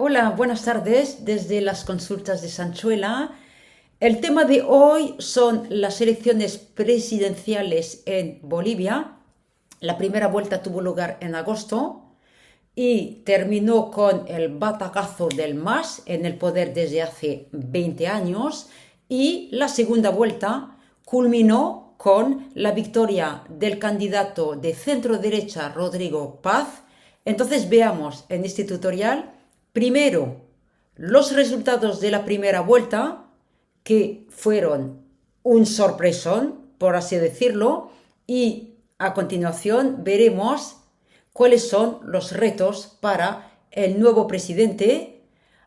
Hola, buenas tardes desde las consultas de Sanchuela. El tema de hoy son las elecciones presidenciales en Bolivia. La primera vuelta tuvo lugar en agosto y terminó con el batacazo del MAS en el poder desde hace 20 años, y la segunda vuelta culminó con la victoria del candidato de centro derecha Rodrigo Paz. Entonces veamos en este tutorial primero los resultados de la primera vuelta, que fueron un sorpresón, por así decirlo, y a continuación veremos cuáles son los retos para el nuevo presidente.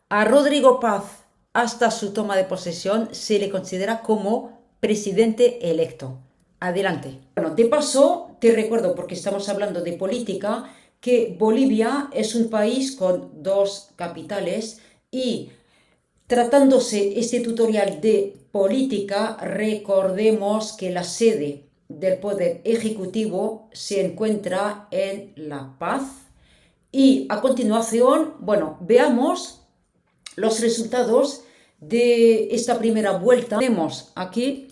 A Rodrigo Paz, hasta su toma de posesión, se le considera como presidente electo. Adelante. Bueno, de paso, te recuerdo, porque estamos hablando de política, que Bolivia es un país con dos capitales y, tratándose este tutorial de política, recordemos que la sede del Poder Ejecutivo se encuentra en La Paz. Y a continuación, veamos los resultados de esta primera vuelta. Tenemos aquí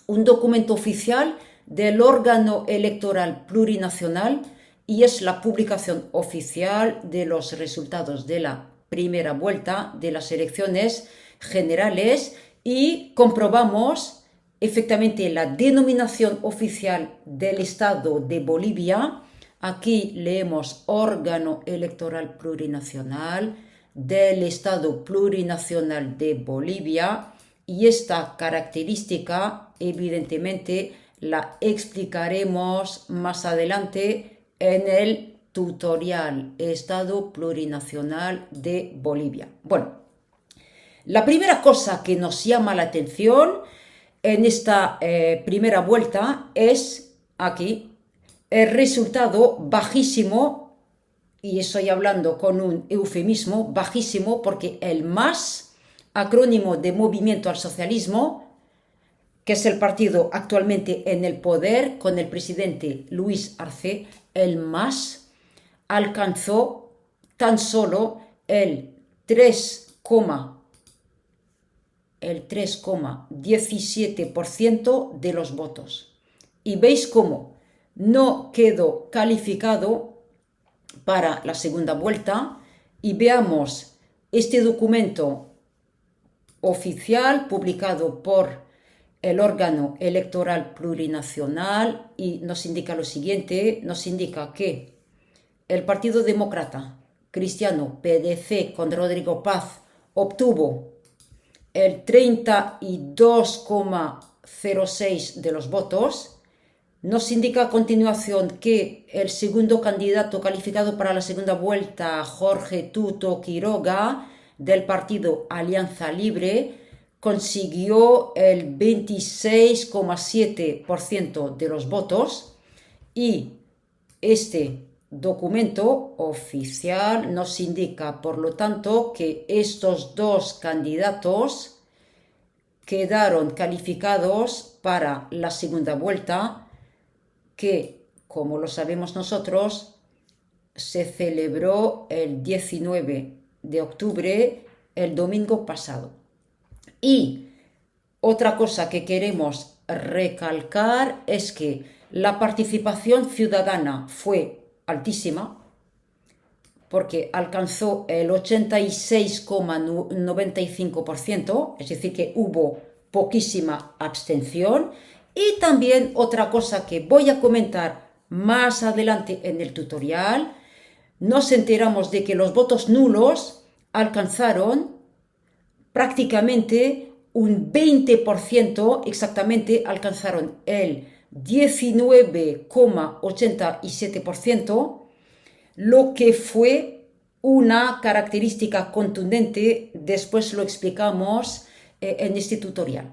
un documento oficial del órgano electoral plurinacional y es la publicación oficial de los resultados de la primera vuelta de las elecciones generales, y comprobamos efectivamente la denominación oficial del Estado de Bolivia. Aquí leemos órgano electoral plurinacional del Estado plurinacional de Bolivia, y esta característica evidentemente la explicaremos más adelante en el tutorial Estado plurinacional de Bolivia. Bueno, la primera cosa que nos llama la atención en esta primera vuelta es aquí el resultado bajísimo, y estoy hablando con un eufemismo, bajísimo, porque el MAS, acrónimo de Movimiento al Socialismo, que es el partido actualmente en el poder con el presidente Luis Arce, el MAS alcanzó tan solo el 3,17% de los votos. Y veis cómo no quedó calificado para la segunda vuelta. Y veamos este documento oficial publicado por el órgano electoral plurinacional, y nos indica lo siguiente: nos indica que el Partido Demócrata Cristiano, PDC, con Rodrigo Paz, obtuvo el 32,06% de los votos. Nos indica a continuación que el segundo candidato calificado para la segunda vuelta, Jorge Tuto Quiroga, del partido Alianza Libre, consiguió el 26,7% de los votos. Y este documento oficial nos indica, por lo tanto, que estos dos candidatos quedaron calificados para la segunda vuelta, que, como lo sabemos nosotros, se celebró el 19 de octubre, el domingo pasado. Y otra cosa que queremos recalcar es que la participación ciudadana fue altísima, porque alcanzó el 86,95%, es decir, que hubo poquísima abstención. Y también otra cosa que voy a comentar más adelante en el tutorial, nos enteramos de que los votos nulos alcanzaron prácticamente un 20%, exactamente alcanzaron el 19,87%, lo que fue una característica contundente. Después lo explicamos en este tutorial.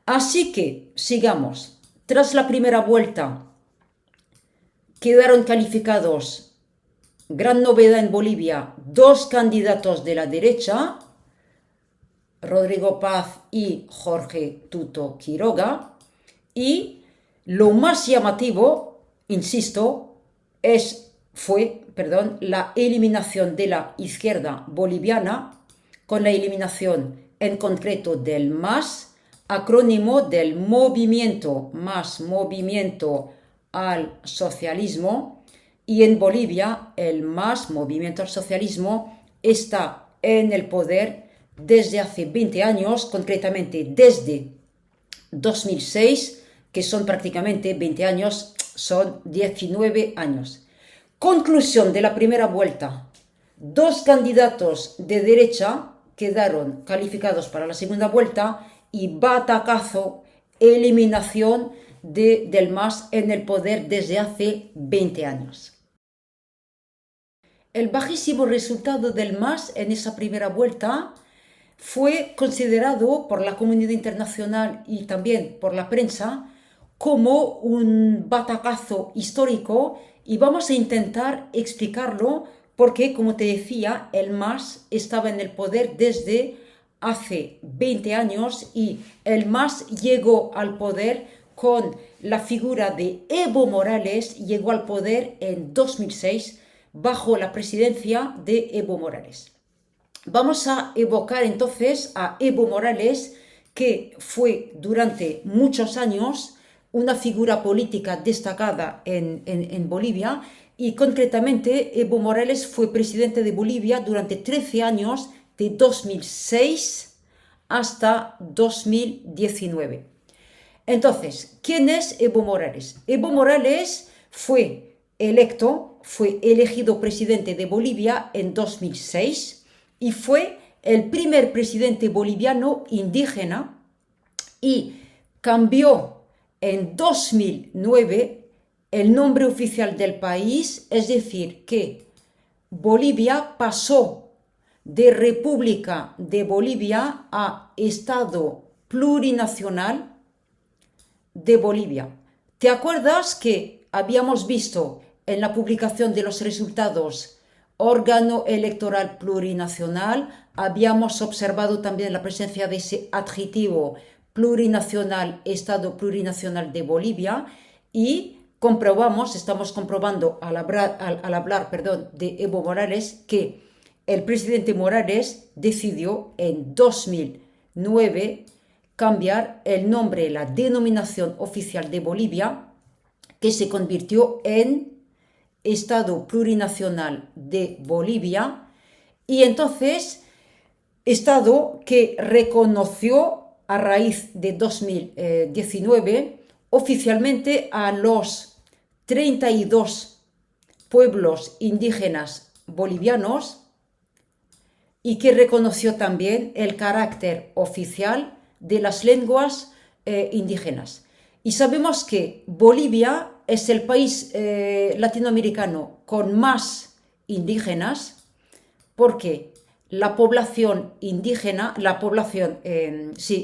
Así que sigamos. Tras la primera vuelta quedaron calificados, gran novedad en Bolivia, dos candidatos de la derecha, Rodrigo Paz y Jorge Tuto Quiroga. Y lo más llamativo, insisto, es la eliminación de la izquierda boliviana con la eliminación en concreto del MAS, acrónimo del movimiento MAS, movimiento al socialismo, y en Bolivia el MAS, movimiento al socialismo, está en el poder desde hace 20 años, concretamente desde 2006, que son prácticamente 20 años, son 19 años. Conclusión de la primera vuelta. Dos candidatos de derecha quedaron calificados para la segunda vuelta y batacazo, eliminación del MAS en el poder desde hace 20 años. El bajísimo resultado del MAS en esa primera vuelta fue considerado por la comunidad internacional y también por la prensa como un batacazo histórico, y vamos a intentar explicarlo porque, como te decía, el MAS estaba en el poder desde hace 20 años y el MAS llegó al poder con la figura de Evo Morales, llegó al poder en 2006 bajo la presidencia de Evo Morales. Vamos a evocar entonces a Evo Morales, que fue durante muchos años una figura política destacada en Bolivia, y concretamente Evo Morales fue presidente de Bolivia durante 13 años, de 2006 hasta 2019. Entonces, ¿quién es Evo Morales? Evo Morales fue elegido presidente de Bolivia en 2006 y fue el primer presidente boliviano indígena, y cambió en 2009 el nombre oficial del país, es decir, que Bolivia pasó de República de Bolivia a Estado plurinacional de Bolivia. ¿Te acuerdas que habíamos visto en la publicación de los resultados órgano electoral plurinacional? Habíamos observado también la presencia de ese adjetivo plurinacional, Estado plurinacional de Bolivia, y estamos comprobando al hablar de Evo Morales, que el presidente Morales decidió en 2009 cambiar el nombre, la denominación oficial de Bolivia, que se convirtió en Estado plurinacional de Bolivia, y entonces Estado que reconoció a raíz de 2019 oficialmente a los 32 pueblos indígenas bolivianos, y que reconoció también el carácter oficial de las lenguas indígenas. Y sabemos que Bolivia es el país latinoamericano con más indígenas, porque la población indígena,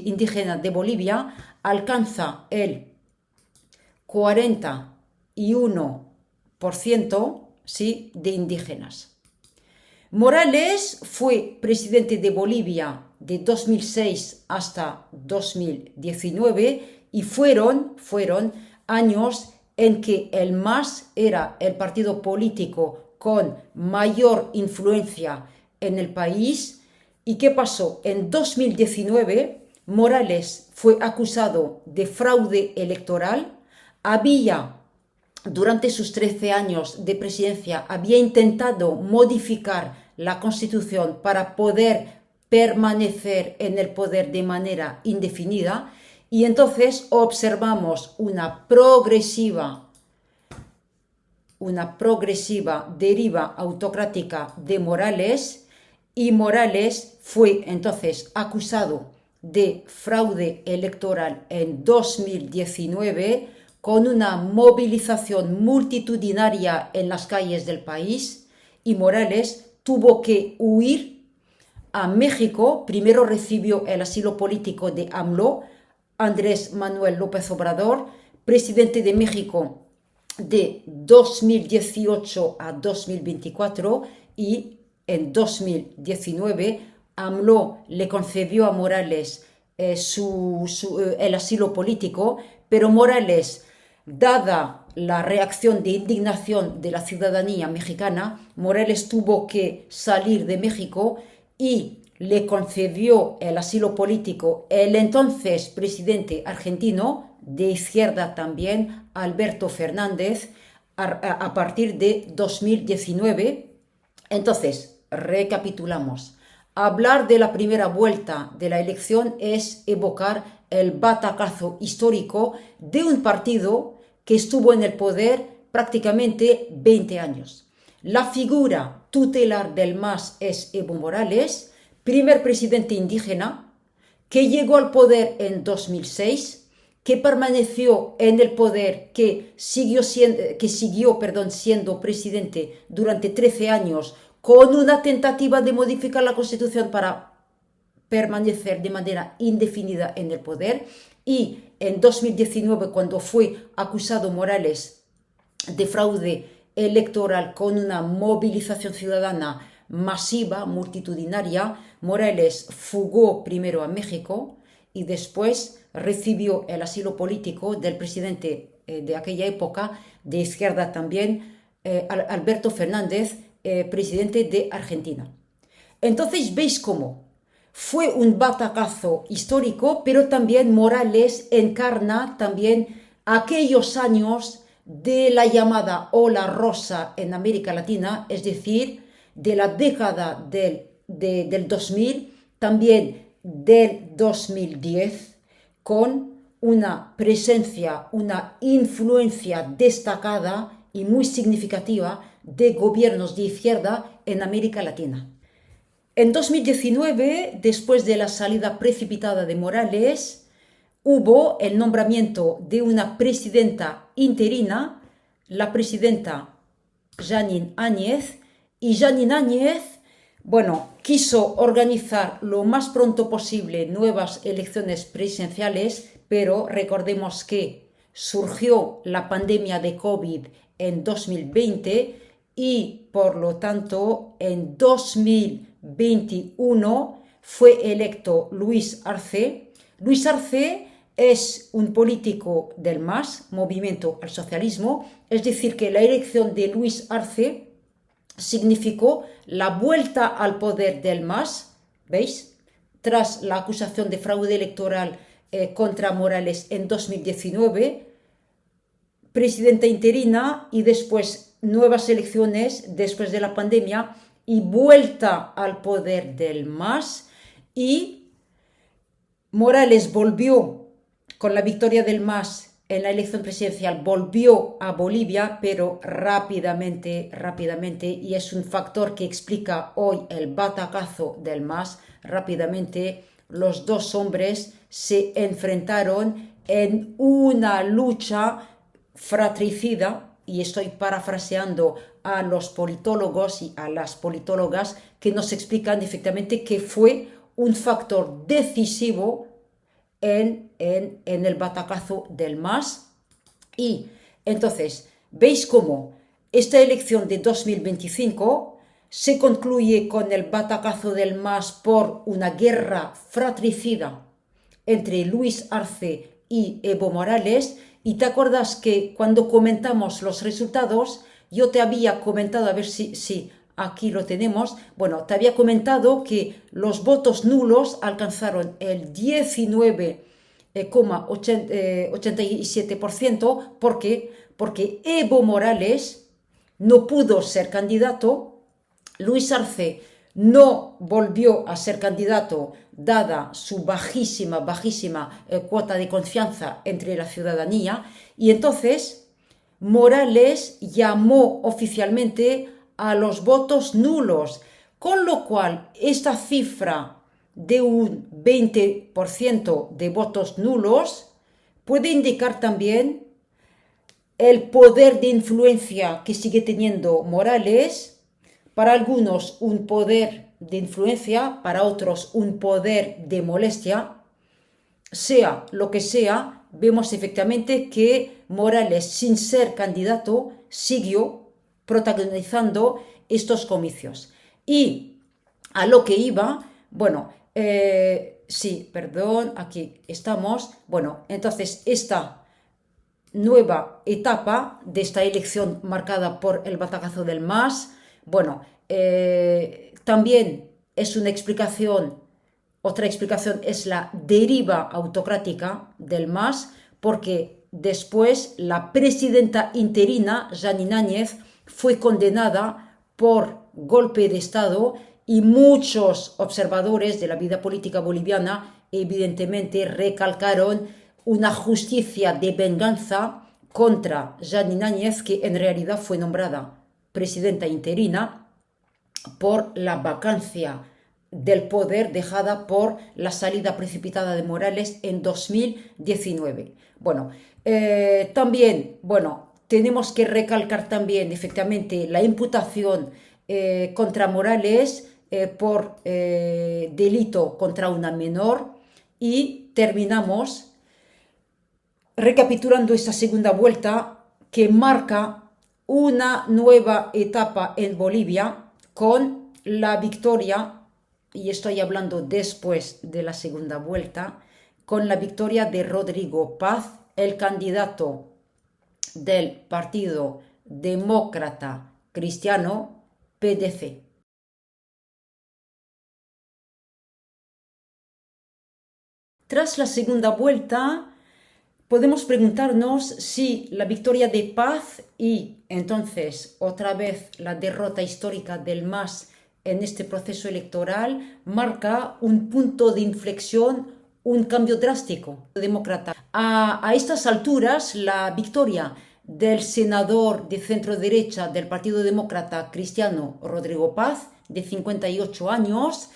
indígena de Bolivia alcanza el 41%, ¿sí?, de indígenas. Morales fue presidente de Bolivia de 2006 hasta 2019 y fueron años en que el MAS era el partido político con mayor influencia en el país. ¿Y qué pasó? En 2019 Morales fue acusado de fraude electoral. Durante sus 13 años de presidencia, había intentado modificar la Constitución para poder permanecer en el poder de manera indefinida, y entonces observamos una progresiva deriva autocrática de Morales, y Morales fue entonces acusado de fraude electoral en 2019, con una movilización multitudinaria en las calles del país, y Morales tuvo que huir a México. Primero recibió el asilo político de AMLO, Andrés Manuel López Obrador, presidente de México de 2018 a 2024, y en 2019 AMLO le concedió a Morales el asilo político, pero Morales, dada la reacción de indignación de la ciudadanía mexicana, Morales tuvo que salir de México y le concedió el asilo político el entonces presidente argentino, de izquierda también, Alberto Fernández, a partir de 2019. Entonces, recapitulamos. Hablar de la primera vuelta de la elección es evocar el batacazo histórico de un partido que estuvo en el poder prácticamente 20 años. La figura tutelar del MAS es Evo Morales, primer presidente indígena, que llegó al poder en 2006, que permaneció en el poder, que siguió siendo presidente durante 13 años, con una tentativa de modificar la Constitución para permanecer de manera indefinida en el poder, y en 2019, cuando fue acusado Morales de fraude electoral con una movilización ciudadana masiva, multitudinaria, Morales fugó primero a México y después recibió el asilo político del presidente de aquella época, de izquierda también, Alberto Fernández, presidente de Argentina. Entonces veis cómo fue un batacazo histórico, pero también Morales encarna también aquellos años de la llamada ola rosa en América Latina, es decir, de la década del 2000, también del 2010, con una presencia, una influencia destacada y muy significativa de gobiernos de izquierda en América Latina. En 2019, después de la salida precipitada de Morales, hubo el nombramiento de una presidenta interina, la presidenta Janine Áñez, y Janine Áñez, quiso organizar lo más pronto posible nuevas elecciones presidenciales, pero recordemos que surgió la pandemia de COVID en 2020 y, por lo tanto, en 2021 fue electo Luis Arce. Luis Arce es un político del MAS, Movimiento al Socialismo, es decir, que la elección de Luis Arce significó la vuelta al poder del MAS, ¿veis? Tras la acusación de fraude electoral contra Morales en 2019, presidenta interina y después nuevas elecciones después de la pandemia y vuelta al poder del MAS, y Morales volvió con la victoria del MAS en la elección presidencial, volvió a Bolivia, pero rápidamente, y es un factor que explica hoy el batacazo del MAS. Rápidamente los dos hombres se enfrentaron en una lucha fratricida, y estoy parafraseando a los politólogos y a las politólogas que nos explican efectivamente que fue un factor decisivo en el batacazo del MAS. Y entonces, ¿veis cómo esta elección de 2025 se concluye con el batacazo del MAS por una guerra fratricida entre Luis Arce y Evo Morales? Y te acuerdas que cuando comentamos los resultados, yo te había comentado, a ver si aquí lo tenemos, te había comentado que los votos nulos alcanzaron el 19,87%. ¿Por qué? Porque Evo Morales no pudo ser candidato, Luis Arce no volvió a ser candidato dada su bajísima cuota de confianza entre la ciudadanía, y entonces Morales llamó oficialmente a los votos nulos, con lo cual esta cifra de un 20% de votos nulos puede indicar también el poder de influencia que sigue teniendo Morales. Para algunos un poder de influencia, para otros un poder de molestia. Sea lo que sea, vemos efectivamente que Morales, sin ser candidato, siguió protagonizando estos comicios. Y a lo que iba, aquí estamos. Entonces esta nueva etapa de esta elección marcada por el batacazo del MAS. Bueno, también es una explicación, otra explicación es la deriva autocrática del MAS, porque después la presidenta interina, Janine Áñez, fue condenada por golpe de Estado y muchos observadores de la vida política boliviana evidentemente recalcaron una justicia de venganza contra Janine Áñez, que en realidad fue nombrada presidenta interina por la vacancia del poder dejada por la salida precipitada de Morales en 2019. Bueno, también, bueno, tenemos que recalcar también efectivamente la imputación contra Morales por delito contra una menor, y terminamos recapitulando esta segunda vuelta que marca una nueva etapa en Bolivia con la victoria, y estoy hablando después de la segunda vuelta, con la victoria de Rodrigo Paz, el candidato del Partido Demócrata Cristiano, PDC. Tras la segunda vuelta, podemos preguntarnos si la victoria de Paz y entonces otra vez la derrota histórica del MAS en este proceso electoral marca un punto de inflexión, un cambio drástico demócrata. A estas alturas, la victoria del senador de centro derecha del Partido Demócrata Cristiano, Rodrigo Paz, de 58 años,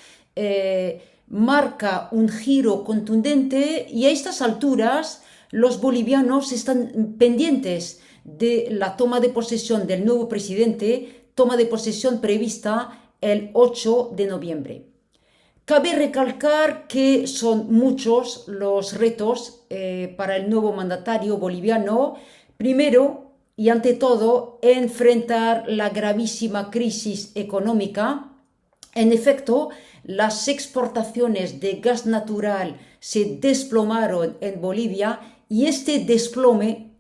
marca un giro contundente, y a estas alturas los bolivianos están pendientes de la toma de posesión del nuevo presidente, toma de posesión prevista el 8 de noviembre. Cabe recalcar que son muchos los retos para el nuevo mandatario boliviano. Primero y ante todo, enfrentar la gravísima crisis económica. En efecto, las exportaciones de gas natural se desplomaron en Bolivia, y este desplome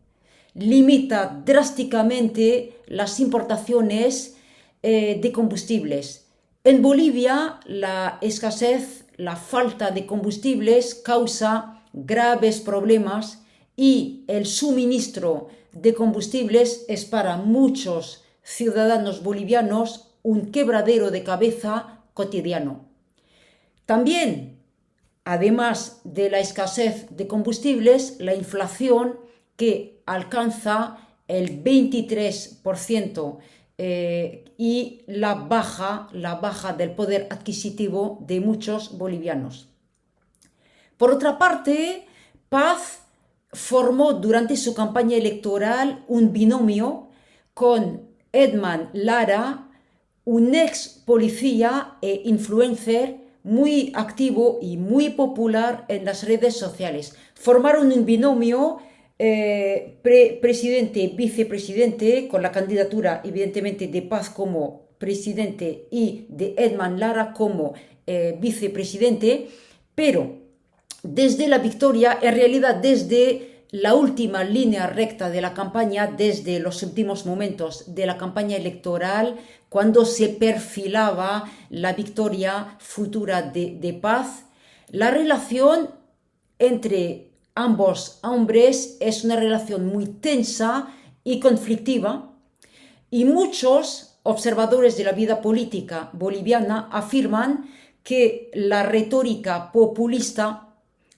limita drásticamente las importaciones de combustibles. En Bolivia, la escasez, la falta de combustibles causa graves problemas, y el suministro de combustibles es para muchos ciudadanos bolivianos un quebradero de cabeza cotidiano. También, además de la escasez de combustibles, la inflación, que alcanza el 23%, y la baja del poder adquisitivo de muchos bolivianos. Por otra parte, Paz formó durante su campaña electoral un binomio con Edman Lara, un ex policía e influencer muy activo y muy popular en las redes sociales. Formaron un binomio presidente-vicepresidente, con la candidatura evidentemente de Paz como presidente y de Edman Lara como vicepresidente, pero desde la victoria, en realidad desde la última línea recta de la campaña, desde los últimos momentos de la campaña electoral, cuando se perfilaba la victoria futura de Paz, la relación entre ambos hombres es una relación muy tensa y conflictiva, y muchos observadores de la vida política boliviana afirman que la retórica populista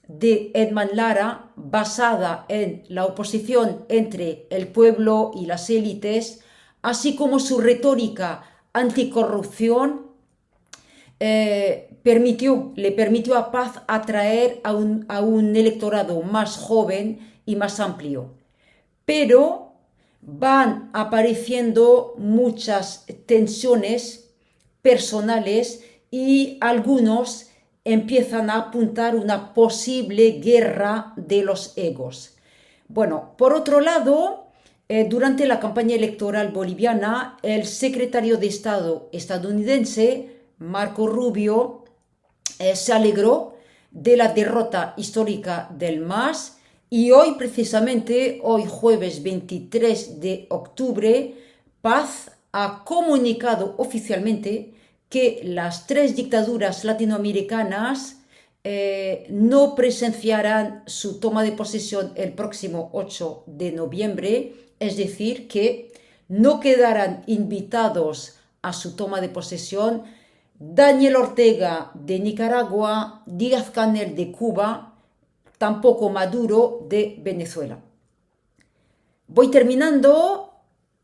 de Edman Lara, basada en la oposición entre el pueblo y las élites, así como su retórica anticorrupción, le permitió a Paz atraer a un electorado más joven y más amplio. Pero van apareciendo muchas tensiones personales, y algunos empiezan a apuntar una posible guerra de los egos. Bueno, por otro lado, durante la campaña electoral boliviana, el secretario de Estado estadounidense, Marco Rubio, se alegró de la derrota histórica del MAS, Y hoy precisamente, hoy jueves 23 de octubre, Paz ha comunicado oficialmente que las tres dictaduras latinoamericanas no presenciarán su toma de posesión el próximo 8 de noviembre, es decir, que no quedarán invitados a su toma de posesión Daniel Ortega de Nicaragua, Díaz-Canel de Cuba, tampoco Maduro de Venezuela. Voy terminando.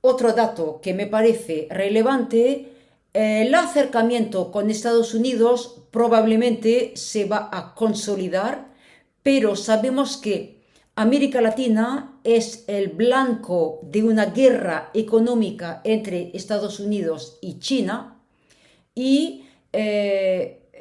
Otro dato que me parece relevante, el acercamiento con Estados Unidos probablemente se va a consolidar, pero sabemos que América Latina es el blanco de una guerra económica entre Estados Unidos y China y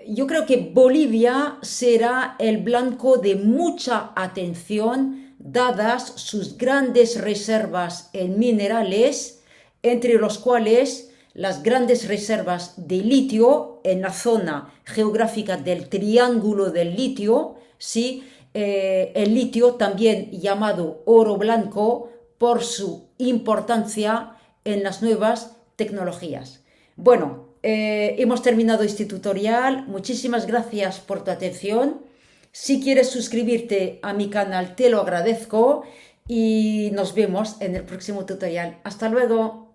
yo creo que Bolivia será el blanco de mucha atención dadas sus grandes reservas en minerales, entre los cuales las grandes reservas de litio en la zona geográfica del Triángulo del Litio, ¿sí? El litio también llamado oro blanco por su importancia en las nuevas tecnologías. Bueno, hemos terminado este tutorial. Muchísimas gracias por tu atención. Si quieres suscribirte a mi canal, te lo agradezco y nos vemos en el próximo tutorial. Hasta luego.